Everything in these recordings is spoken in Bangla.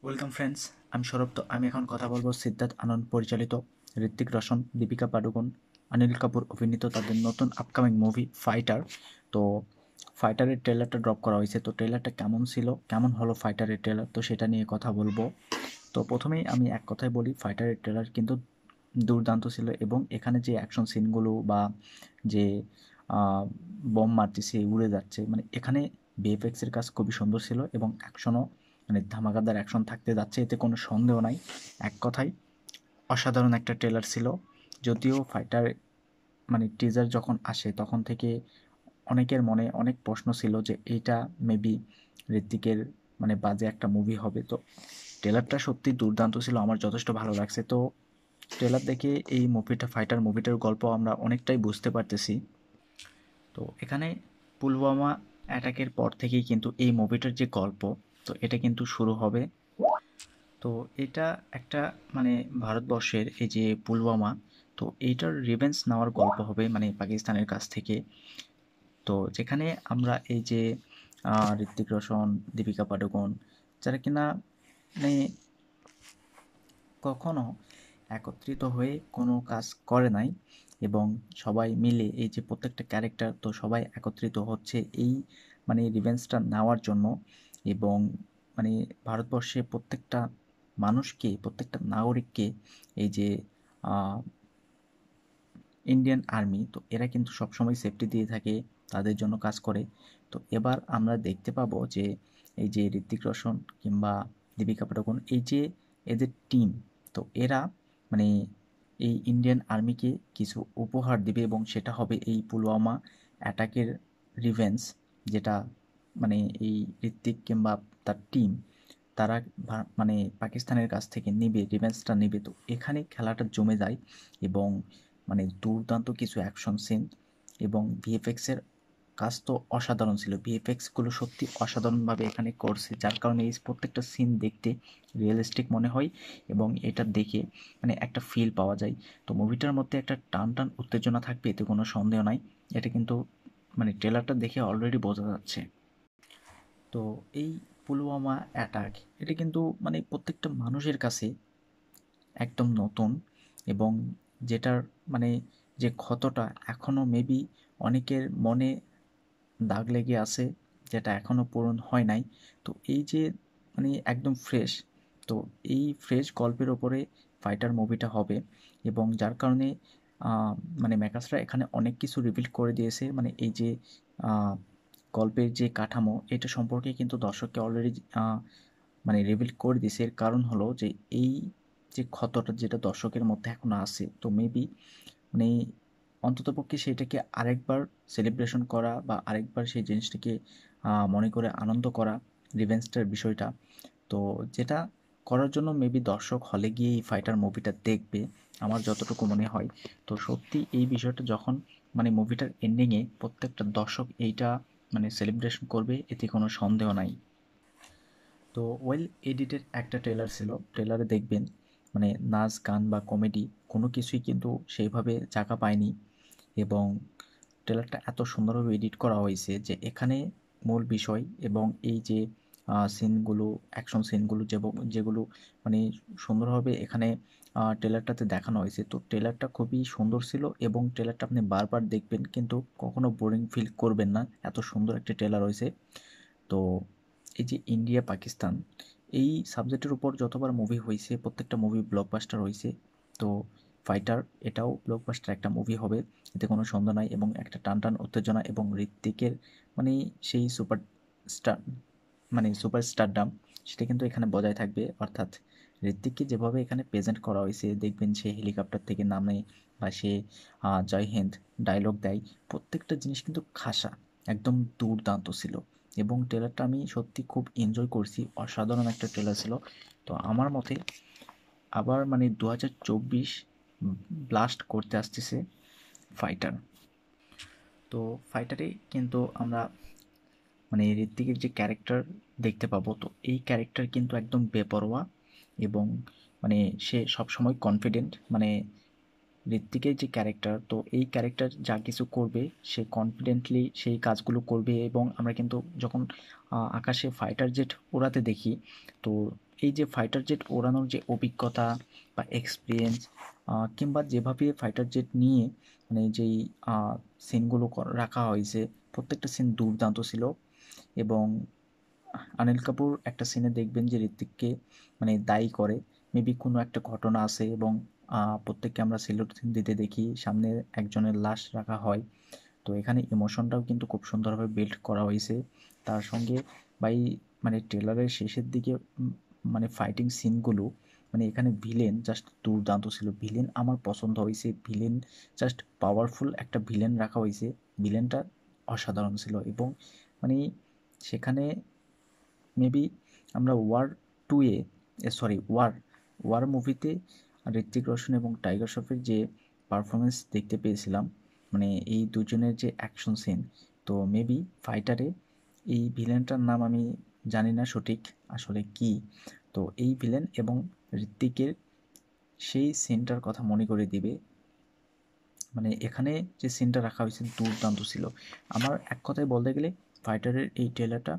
ওয়েলকাম ফ্রেন্ডস, আমি সৌরভ। তো আমি এখন কথা বলবো সিদ্ধার্থ আনন্দ পরিচালিত, ঋত্বিক রোশন, দীপিকা পাডুকোন, অনিল কাপুর অভিনীত তাদের নতুন আপকামিং মুভি ফাইটার। তো ফাইটারের ট্রেলারটা ড্রপ করা হয়েছে। তো ট্রেলারটা কেমন ছিল, কেমন হলো ফাইটারের ট্রেলার, তো সেটা নিয়ে কথা বলবো। তো প্রথমেই আমি এক কথায় বলি, ফাইটারের ট্রেলার কিন্তু দুর্দান্ত ছিল এবং এখানে যে অ্যাকশন সিনগুলো বা যে বম মারতেছে উড়ে যাচ্ছে, মানে এখানে ভিএফএক্সের কাজ খুবই সুন্দর ছিল এবং অ্যাকশনও মানে ধামাকাদার অ্যাকশন থাকতে যাচ্ছে, এতে কোনো সন্দেহ নাই। এক কথায় অসাধারণ একটা ট্রেলার ছিল। যদিও ফাইটার মানে টিজার যখন আসে তখন থেকে অনেকের মনে অনেক প্রশ্ন ছিল যে এইটা মেবি ঋত্বিকের মানে বাজে একটা মুভি হবে। তো ট্রেলারটা সত্যি দুর্দান্ত ছিল, আমার যথেষ্ট ভালো লাগছে। তো ট্রেলার দেখে এই মুভিটা ফাইটার মুভিটার গল্প আমরা অনেকটাই বুঝতে পারতেছি। তো এখানে পুলওয়ামা অ্যাটাকের পর থেকেই কিন্তু এই মুভিটার যে গল্প, তো এটা কিন্তু শুরু হবে। তো এটা একটা মানে ভারতবর্ষের এই যে পুলওয়ামা, তো এইটার রিভেঞ্জ নেওয়ার গল্প হবে মানে পাকিস্তানের কাছ থেকে। তো যেখানে আমরা এই যে ঋত্বিক রোশন, দীপিকা পাডুকোন, যারা কিনা মানে কখনো একত্রিত হয়ে কোনো কাজ করে নাই এবং সবাই মিলে এই যে প্রত্যেকটা ক্যারেক্টার, তো সবাই একত্রিত হচ্ছে এই মানে রিভেঞ্জটা নেওয়ার জন্য। এবং মানে ভারতবর্ষে প্রত্যেকটা মানুষকে, প্রত্যেকটা নাগরিককে এই যে ইন্ডিয়ান আর্মি, তো এরা কিন্তু সবসময় সেফটি দিয়ে থাকে, তাদের জন্য কাজ করে। তো এবার আমরা দেখতে পাবো যে এই যে ঋত্বিক রোশন কিংবা দীপিকা পাডুকোন, এই যে এদের টিম, তো এরা মানে এই ইন্ডিয়ান আর্মিকে কিছু উপহার দিবে এবং সেটা হবে এই পুলওয়ামা অ্যাটাকের রিভেঞ্জ, যেটা মানে এই ঋত্বিক কিংবা তার টিম তারা মানে পাকিস্তানের কাছ থেকে নিবে, রিভেঞ্জটা নিবে। তো এখানে খেলাটা জমে যায় এবং মানে দুর্দান্ত কিছু অ্যাকশন সিন এবং ভিএফএক্সের কাজ তো অসাধারণ ছিল। ভিএফএক্সগুলো সত্যি অসাধারণভাবে এখানে করছে, যার কারণে এই প্রত্যেকটা সিন দেখতে রিয়েলিস্টিক মনে হয় এবং এটা দেখে মানে একটা ফিল পাওয়া যায়। তো মুভিটার মধ্যে একটা টান টান উত্তেজনা থাকবে, এতে কোনো সন্দেহ নাই। এটা কিন্তু মানে ট্রেলারটা দেখে অলরেডি বোঝা যাচ্ছে। তো এই পুলওয়ামা অ্যাটাক, এটা কিন্তু মানে প্রত্যেকটা মানুষের কাছে একদম নতুন এবং যেটার মানে যে ক্ষতটা এখনও মেবি অনেকের মনে দাগ লেগে আছে, যেটা এখনও পূরণ হয় নাই। তো এই যে মানে একদম ফ্রেশ, তো এই ফ্রেশ গল্পের ওপরে ফাইটার মুভিটা হবে এবং যার কারণে আহ, মানে মেকার্সরা এখানে অনেক কিছু রিভিল করে দিয়েছে। মানে এই যে আহ, গল্পের যে কাঠামো, এটা সম্পর্কে কিন্তু দর্শককে অলরেডি মানে রিভিল করে দিছে। এর কারণ হলো যে এই যে ক্ষতটা যেটা দর্শকের মধ্যে এখনো আছে, তো মেবি মানে অন্ততপক্ষে সেটাকে আরেকবার সেলিব্রেশন করা বা আরেকবার সেই জিনিসটাকে মনে করে আনন্দ করা, রিভেঞ্জটার বিষয়টা, তো যেটা করার জন্য মেবি দর্শক হলে গিয়ে এই ফাইটার মুভিটা দেখবে, আমার যতটুকু মনে হয়। তো সত্যি এই বিষয়টা যখন মানে মুভিটার এন্ডিংয়ে প্রত্যেকটা দর্শক এইটা মানে সেলিব্রেশন করবে, এতে কোনো সন্দেহ নাই। তো ওয়েল এডিটেড একটা ট্রেলার ছিল, ট্রেলারে দেখবেন মানে নাচ গান বা কমেডি কোনো কিছুই কিন্তু সেইভাবে জায়গা পায়নি এবং ট্রেলারটা এত সুন্দরভাবে এডিট করা হয়েছে যে এখানে মূল বিষয় এবং এই যে সিনগুলো, অ্যাকশন সিনগুলো যেগুলো মানে সুন্দরভাবে এখানে ট্রেলারটাতে দেখানো হয়েছে। তো ট্রেলারটা খুবই সুন্দর ছিল এবং ট্রেলারটা আপনি বারবার দেখবেন কিন্তু কখনো বোরিং ফিল করবেন না, এত সুন্দর একটা ট্রেলার হয়েছে। তো এই যে ইন্ডিয়া পাকিস্তান, এই সাবজেক্টের উপর যতবার মুভি হয়েছে প্রত্যেকটা মুভি ব্লকবাস্টার হয়েছে। তো ফাইটার এটাও ব্লকবাস্টার একটা মুভি হবে, এতে কোনো সন্দেহ নাই। এবং একটা টান টান উত্তেজনা এবং ঋত্বিকের মানে সেই সুপার স্টার মানে সুপার স্টারডাম, সেটা কিন্তু এখানে বজায় থাকবে। অর্থাৎ ঋত্বিককে যেভাবে এখানে প্রেজেন্ট করা হয়েছে, দেখবেন সে হেলিকপ্টার থেকে নামে বা সে জয় হিন্দ ডায়লগ দেয়, প্রত্যেকটা জিনিস কিন্তু খাসা, একদম দুর্দান্ত ছিল। এবং ট্রেলারটা আমি সত্যি খুব এনজয় করছি, অসাধারণ একটা ট্রেলার ছিল। তো আমার মতে আবার মানে 2024 ব্লাস্ট করতে আসতেছে ফাইটার। তো ফাইটারে কিন্তু আমরা মানে ঋত্বিকের যে ক্যারেক্টার দেখতে পাবো, তো এই ক্যারেক্টার কিন্তু একদম বেপরোয়া এবং মানে সে সবসময় কনফিডেন্ট। মানে ঋত্বিকের যে ক্যারেক্টার, তো এই ক্যারেক্টার যা কিছু করবে সে কনফিডেন্টলি সেই কাজগুলো করবে। এবং আমরা কিন্তু যখন আকাশে ফাইটার জেট ওড়াতে দেখি, তো এই যে ফাইটার জেট ওড়ানোর যে অভিজ্ঞতা বা এক্সপিরিয়েন্স কিংবা যেভাবে ফাইটার জেট নিয়ে মানে যেই সিনগুলো রাখা হয়েছে প্রত্যেকটা সিন দুর্দান্ত ছিল। এবং অনিল কাপুর একটা সিনে দেখবেন যে ঋত্বিককে মানে দায়ী করে মেবি কোনো একটা ঘটনা আছে এবং প্রত্যেককে আমরা সেলুট দিতে দেখি, সামনে একজনের লাশ রাখা হয়। তো এখানে ইমোশনটাও কিন্তু খুব সুন্দরভাবে বিল্ড করা হয়েছে। তার সঙ্গে বাই মানে ট্রেলারের শেষের দিকে মানে ফাইটিং সিনগুলো মানে এখানে ভিলেন জাস্ট দুর্দান্ত ছিল। ভিলেন আমার পছন্দ হয়েছে, ভিলেন জাস্ট পাওয়ারফুল একটা ভিলেন রাখা হয়েছে। ভিলেনটা অসাধারণ ছিল এবং মানে সেখানে মেবি আমরা ওয়ার টু এ সরি ওয়ার মুভিতে ঋত্বিক রোশন এবং টাইগার শ্রফের যে পারফরমেন্স দেখতে পেয়েছিলাম মানে এই দুজনের যে অ্যাকশন সিন, তো মেবি ফাইটারে এই ভিলেনটার নাম আমি জানি না সঠিক আসলে কি। তো এই ভিলেন এবং ঋত্বিকের সেই সিনটার কথা মনে করে দিবে। মানে এখানে যে সিনটা রাখা হয়েছে দুর্দান্ত ছিল। আমার এক কথায় বলতে গেলে ফাইটারের এই ট্রেলারটা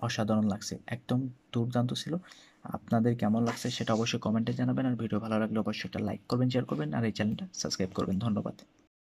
অসাধারণ লাগছে, একদম দুর্দান্ত ছিল। আপনাদের কেমন লাগছে সেটা অবশ্যই কমেন্টে জানাবেন, আর ভিডিও ভালো লাগলে অবশ্যই একটা লাইক করবেন, শেয়ার করবেন, আর এই চ্যানেলটা সাবস্ক্রাইব করবেন। ধন্যবাদ।